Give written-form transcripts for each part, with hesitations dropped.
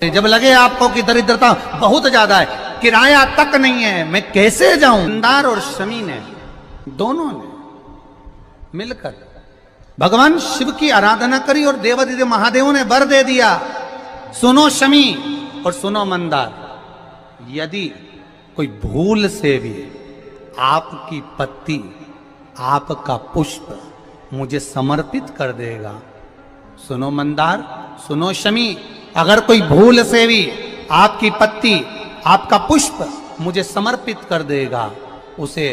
जब लगे आपको कि दरिद्रता बहुत ज्यादा है, किराया तक नहीं है, मैं कैसे जाऊं। मंदार और शमी ने दोनों ने मिलकर भगवान शिव की आराधना करी और देवादिदेव महादेवों ने वर दे दिया, सुनो शमी और सुनो मंदार, यदि कोई भूल से भी आपकी पत्ती, आपका पुष्प मुझे समर्पित कर देगा, सुनो मंदार, सुनो शमी, अगर कोई भूल से भी आपकी पत्ती, आपका पुष्प मुझे समर्पित कर देगा, उसे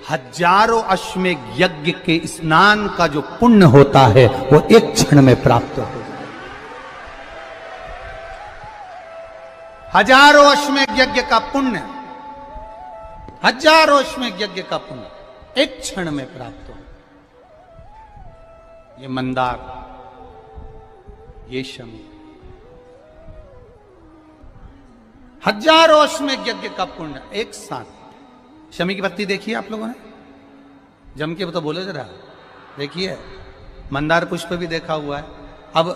हजारों अश्वमेध यज्ञ के स्नान का जो पुण्य होता है वो एक क्षण में प्राप्त हो जाए। हजारों अश्वमेध यज्ञ का पुण्य, हजारों अश्वमेध यज्ञ का पुण्य एक क्षण में प्राप्त हो। ये मंदार, ये शमी, हजारों अश्वमेध यज्ञ का पुण्य एक साथ। शमी की पत्ती देखिए आप लोगों ने, जम के तो बोले जरा, देखिए मंदार पुष्प भी देखा हुआ है। अब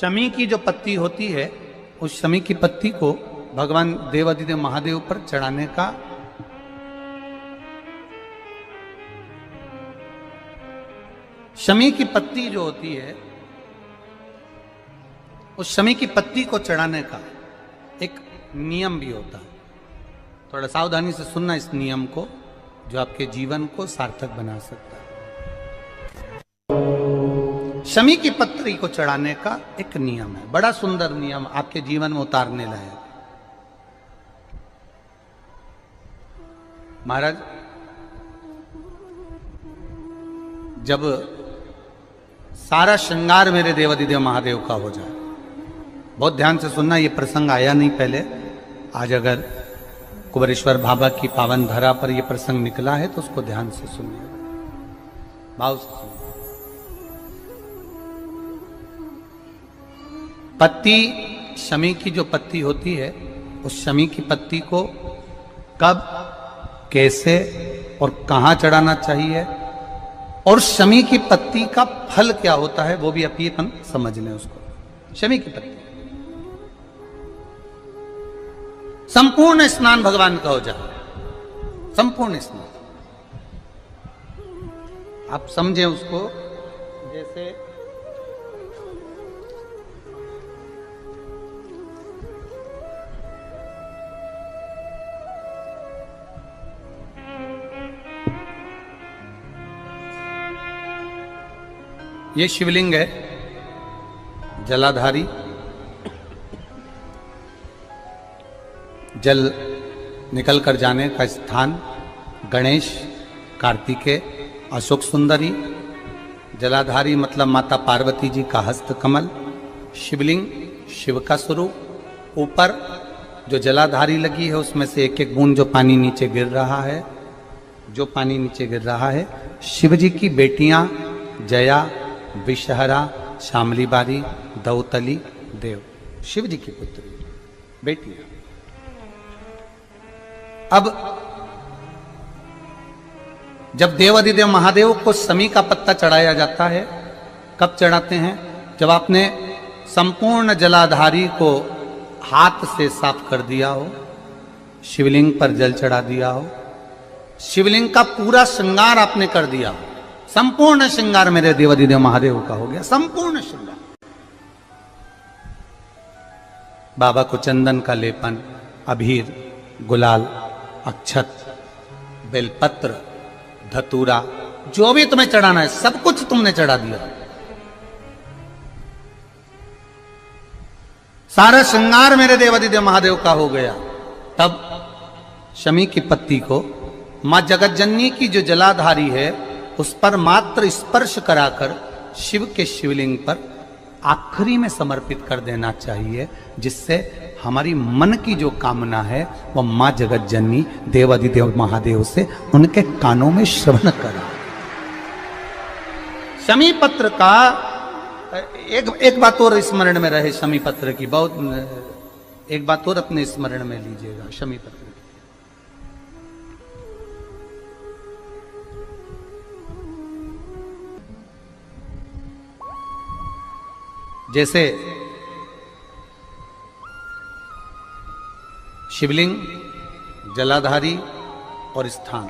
शमी की जो पत्ती होती है, उस शमी की पत्ती को भगवान देवादिदेव महादेव पर चढ़ाने का शमी की पत्ती जो होती है, उस शमी की पत्ती को चढ़ाने का एक नियम भी होता है। थोड़ा सावधानी से सुनना इस नियम को, जो आपके जीवन को सार्थक बना सकता है। शमी की पत्री को चढ़ाने का एक नियम है, बड़ा सुंदर नियम, आपके जीवन में उतारने लायक। महाराज, जब सारा श्रृंगार मेरे देवादिदेव महादेव का हो जाए, बहुत ध्यान से सुनना, ये प्रसंग आया नहीं पहले, आज अगर कुबेरेश्वर बाबा की पावन धरा पर यह प्रसंग निकला है तो उसको ध्यान से सुनिए, भाव से सुनिए। पत्ती, शमी की जो पत्ती होती है, उस शमी की पत्ती को कब, कैसे और कहां चढ़ाना चाहिए, और शमी की पत्ती का फल क्या होता है, वो भी अपन समझ लें उसको। शमी की पत्ती, संपूर्ण स्नान भगवान का हो जाए, संपूर्ण स्नान। आप समझें उसको, जैसे ये शिवलिंग है, जलाधारी, जल निकल कर जाने का स्थान, गणेश, कार्तिकेय, अशोक सुंदरी, जलाधारी मतलब माता पार्वती जी का हस्त कमल, शिवलिंग, शिव का स्वरूप, ऊपर जो जलाधारी लगी है उसमें से एक एक बूंद जो पानी नीचे गिर रहा है, जो पानी नीचे गिर रहा है, शिव जी की बेटियां जया, विषहरा, शामली बारी, दौतली, देव, शिव जी की पुत्री बेटियां। अब जब देवादिदेव महादेव को शमी का पत्ता चढ़ाया जाता है, कब चढ़ाते हैं, जब आपने संपूर्ण जलाधारी को हाथ से साफ कर दिया हो, शिवलिंग पर जल चढ़ा दिया हो, शिवलिंग का पूरा श्रृंगार आपने कर दिया हो, संपूर्ण श्रृंगार मेरे देवादिदेव महादेव का हो गया, संपूर्ण श्रृंगार। बाबा को चंदन का लेपन, अबीर, गुलाल, अक्षत, बेलपत्र, धतूरा, जो भी तुम्हें चढ़ाना है सब कुछ तुमने चढ़ा दिया, सारा श्रृंगार मेरे देवादिदेव महादेव का हो गया। तब शमी की पत्ती को मां जगतजननी की जो जलाधारी है उस पर मात्र स्पर्श कराकर शिव के शिवलिंग पर आखिरी में समर्पित कर देना चाहिए, जिससे हमारी मन की जो कामना है वह मां जगत जननी देवादिदेव महादेव से उनके कानों में श्रवण करा। शमी पत्र का एक बात और स्मरण में रहे, शमी पत्र की बहुत एक बात और अपने स्मरण में लीजिएगा। शमी पत्र जैसे शिवलिंग, जलाधारी और स्थान।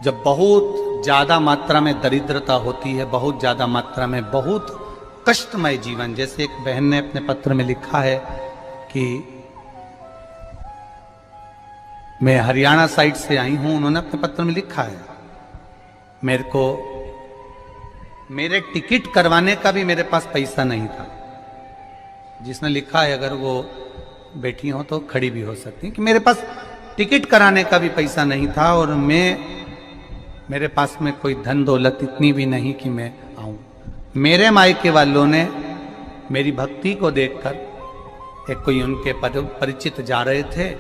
जब बहुत ज्यादा मात्रा में दरिद्रता होती है, बहुत ज्यादा मात्रा में बहुत कष्टमय जीवन, जैसे एक बहन ने अपने पत्र में लिखा है कि मैं हरियाणा साइड से आई हूं, उन्होंने अपने पत्र में लिखा है मेरे को मेरे टिकट करवाने का भी मेरे पास पैसा नहीं था। जिसने लिखा है, अगर वो बैठी हो तो खड़ी भी हो सकती है, कि मेरे पास टिकट कराने का भी पैसा नहीं था और मेरे पास में कोई धन दौलत इतनी भी नहीं कि मैं आऊं। मेरे मायके वालों ने मेरी भक्ति को देखकर, एक कोई उनके परिचित जा रहे थे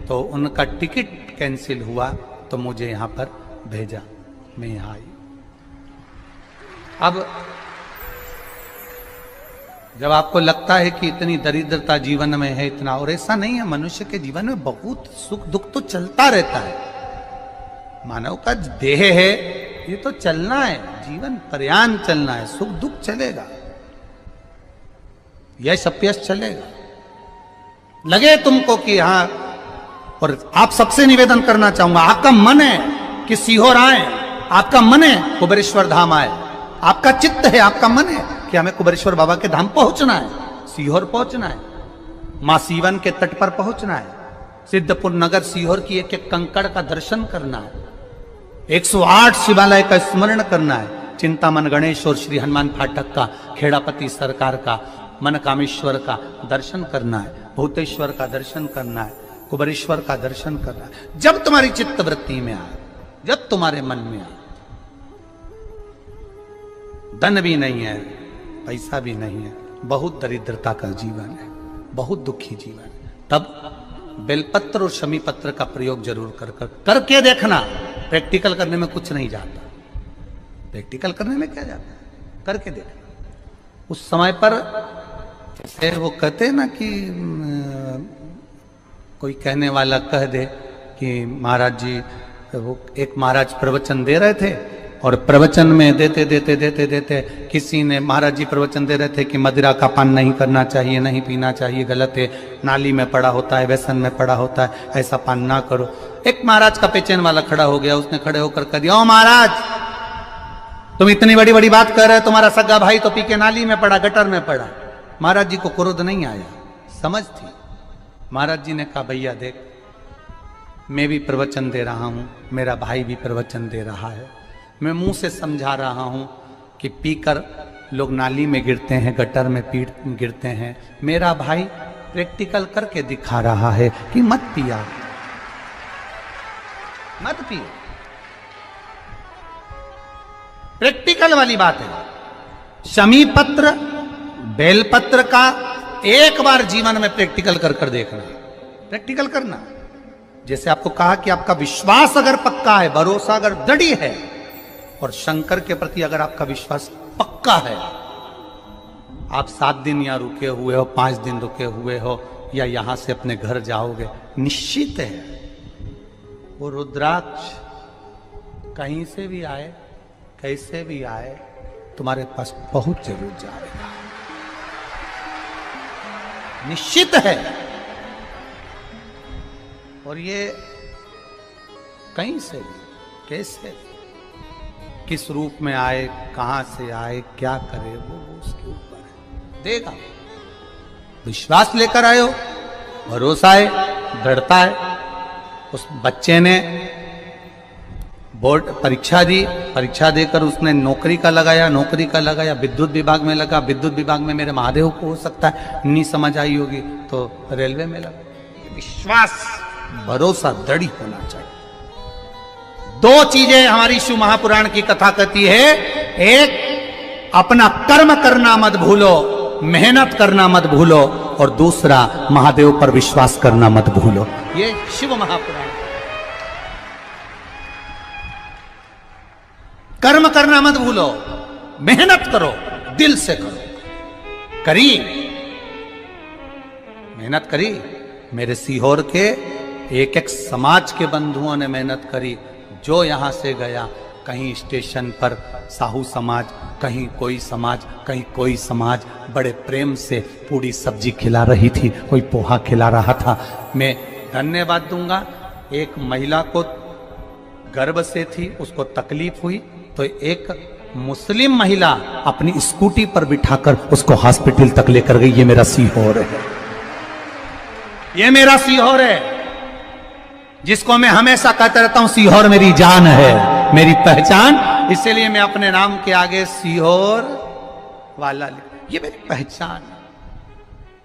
तो उनका टिकट कैंसिल हुआ तो मुझे यहां पर भेजा, मैं यहां आई। अब जब आपको लगता है कि इतनी दरिद्रता जीवन में है, इतना, और ऐसा नहीं है, मनुष्य के जीवन में बहुत सुख दुख तो चलता रहता है। मानव का देह है, ये तो चलना है, जीवन पर्यान चलना है, सुख दुख चलेगा, यश अपयश चलेगा। लगे तुमको कि हाँ, और आप सबसे निवेदन करना चाहूंगा, आपका मन है कि सीहोर आए, आपका मन है कुबेरेश्वर धाम आए, आपका चित्त है, आपका मन है कि हमें कुबेरेश्वर बाबा के धाम पहुंचना है, सीहोर पहुंचना है, मां सीवन के तट पर पहुंचना है, सिद्धपुर नगर सीहोर की एक एक कंकड़ का दर्शन करना है, 108 शिवालय का स्मरण करना है, चिंतामन गणेश और श्री हनुमान फाटक का, खेड़ापति सरकार का, मनकामेश्वर का दर्शन करना है, भूतेश्वर का दर्शन करना है, कुबेरेश्वर का दर्शन करना है। जब तुम्हारी चित्त वृत्ति में आए, जब तुम्हारे मन में आए, धन भी नहीं है, पैसा भी नहीं है, बहुत दरिद्रता का जीवन है, बहुत दुखी जीवन है, तब बेलपत्र और शमी पत्र का प्रयोग जरूर करके देखना। प्रैक्टिकल करने में कुछ नहीं जाता, प्रैक्टिकल करने में क्या जाता है, करके देखना। उस समय पर जैसे वो कहते हैं ना कि कोई कहने वाला कह दे कि महाराज जी, वो एक महाराज प्रवचन दे रहे थे और प्रवचन में देते देते देते देते किसी ने, महाराज जी प्रवचन दे रहे थे कि मदिरा का पान नहीं करना चाहिए, नहीं पीना चाहिए, गलत है, नाली में पड़ा होता है, व्यसन में पड़ा होता है, ऐसा पान ना करो। एक महाराज का पेचेन वाला खड़ा हो गया, उसने खड़े होकर कह दिया, ओ महाराज, तुम इतनी बड़ी बड़ी बात कर रहे हो, तुम्हारा सगा भाई तो पी के नाली में पड़ा, गटर में पड़ा। महाराज जी को क्रोध नहीं आया, समझ थी। महाराज जी ने कहा, भैया देख, मैं भी प्रवचन दे रहा हूं, मेरा भाई भी प्रवचन दे रहा है, मैं मुंह से समझा रहा हूं कि पीकर लोग नाली में गिरते हैं, गटर में गिरते हैं, मेरा भाई प्रैक्टिकल करके दिखा रहा है कि मत पिया, मत पियो। प्रैक्टिकल वाली बात है। शमी पत्र, बेलपत्र का एक बार जीवन में प्रैक्टिकल कर देखना, प्रैक्टिकल करना। जैसे आपको कहा कि आपका विश्वास अगर पक्का है, भरोसा अगर दृढ़ है, और शंकर के प्रति अगर आपका विश्वास पक्का है, आप 7 दिन यहाँ रुके हुए हो, 5 दिन रुके हुए हो, या यहां से अपने घर जाओगे, निश्चित है वो रुद्राक्ष कहीं से भी आए, कैसे भी आए, तुम्हारे पास बहुत जरूर जाएगा, निश्चित है। और ये कहीं से भी, कैसे, किस रूप में आए, कहां से आए, क्या करे, वो उसके ऊपर है, देगा। विश्वास लेकर आए हो, भरोसा है, दृढ़ता है। उस बच्चे ने बोर्ड परीक्षा दी, परीक्षा देकर उसने नौकरी का लगाया, विद्युत विभाग में लगा, विद्युत विभाग में मेरे महादेव को हो सकता है नहीं समझ आई होगी तो रेलवे में लगा। विश्वास, भरोसा दृढ़ होना चाहिए। 2 चीजें हमारी शिव महापुराण की कथा कहती है, एक अपना कर्म करना मत भूलो, मेहनत करना मत भूलो, और दूसरा महादेव पर विश्वास करना मत भूलो। ये शिव महापुराण। कर्म करना मत भूलो, मेहनत करो, दिल से करो। करी, मेहनत करी। मेरे सीहोर के एक एक समाज के बंधुओं ने मेहनत करी। जो यहां से गया, कहीं स्टेशन पर साहू समाज कहीं कोई समाज बड़े प्रेम से पूरी सब्जी खिला रही थी, कोई पोहा खिला रहा था। मैं धन्यवाद दूंगा, एक महिला को गर्भ से थी, उसको तकलीफ हुई तो एक मुस्लिम महिला अपनी स्कूटी पर बिठाकर उसको हॉस्पिटल तक लेकर गई। ये मेरा सीहोर है, ये मेरा सीहोर है, जिसको मैं हमेशा कहता रहता हूं सीहोर मेरी जान है, मेरी पहचान। इसीलिए मैं अपने नाम के आगे सीहोर वाला लिख, ये मेरी पहचान है।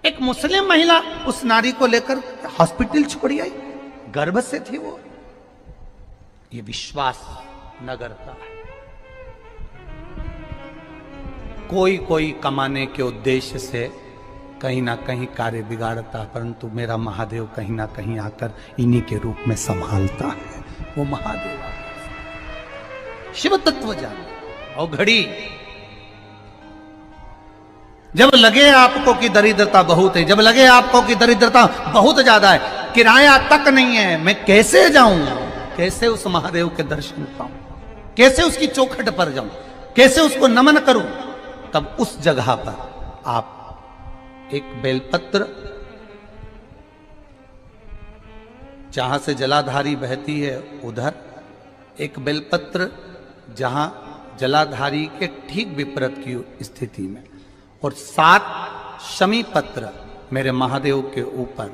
एक मुस्लिम महिला उस नारी को लेकर हॉस्पिटल छोड़ी आई, गर्भ से थी वो। ये विश्वास नगर का है। कोई कमाने के उद्देश्य से कहीं ना कहीं कार्य बिगाड़ता, परंतु मेरा महादेव कहीं ना कहीं आकर इन्हीं के रूप में संभालता है। वो महादेव शिव तत्व जाने। और घड़ी जब लगे आपको कि दरिद्रता बहुत है, जब लगे आपको कि दरिद्रता बहुत ज्यादा है, किराया तक नहीं है, मैं कैसे जाऊं, कैसे उस महादेव के दर्शन पाऊं, कैसे उसकी चौखट पर जाऊं, कैसे उसको नमन करूं, तब उस जगह पर आप एक बेलपत्र, जहां से जलाधारी बहती है उधर एक बेलपत्र, जहां जलाधारी के ठीक विपरीत की स्थिति में, और 7 शमी पत्र मेरे महादेव के ऊपर,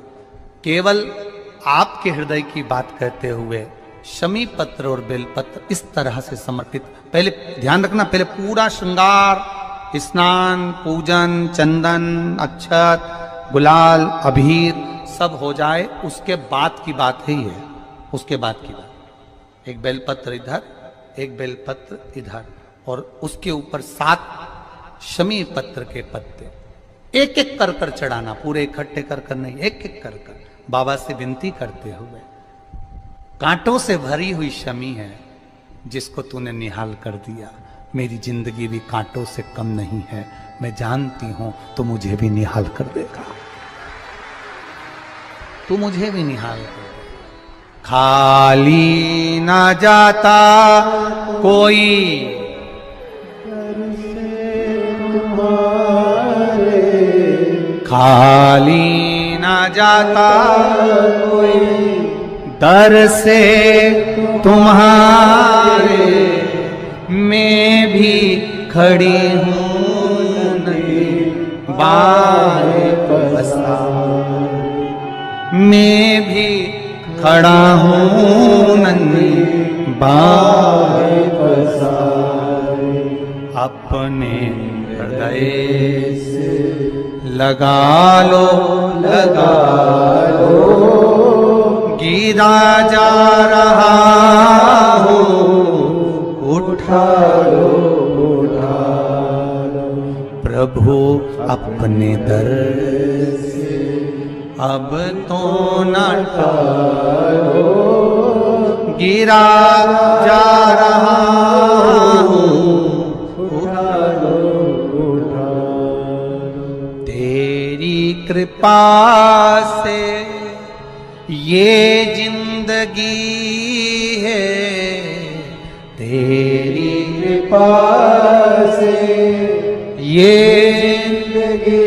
केवल आपके हृदय की बात कहते हुए शमी पत्र और बेलपत्र इस तरह से समर्पित। पहले ध्यान रखना, पहले पूरा श्रृंगार, स्नान, पूजन, चंदन, अक्षत, गुलाल, अबीर सब हो जाए, उसके बाद की बात ही है, उसके बाद की बात। एक बेलपत्र इधर, एक बेलपत्र इधर, और उसके ऊपर 7 शमी पत्र के पत्ते एक एक कर कर चढ़ाना, पूरे इकट्ठे कर कर नहीं, एक एक कर कर बाबा से विनती करते हुए। कांटों से भरी हुई शमी है जिसको तूने निहाल कर दिया, मेरी जिंदगी भी कांटों से कम नहीं है, मैं जानती हूं तो मुझे भी निहाल कर देगा, तू मुझे भी निहाल कर देगा। खाली ना जाता कोई खाली ना जाता कोई दर से तुम्हारे, मैं भी खड़ी हूँ नहीं बाहे पसार, मैं भी खड़ा हूँ नहीं बाहे पसार। अपने हृदय से लगा लो गिरा जा रहा हूँ, उठा लो प्रभु अपने दर से, अब तो न टालो, गिरा जा रहा हूँ, उठा लो तेरी कृपा से ये जिंदगी है, तेरी कृपा से ये जिंदगी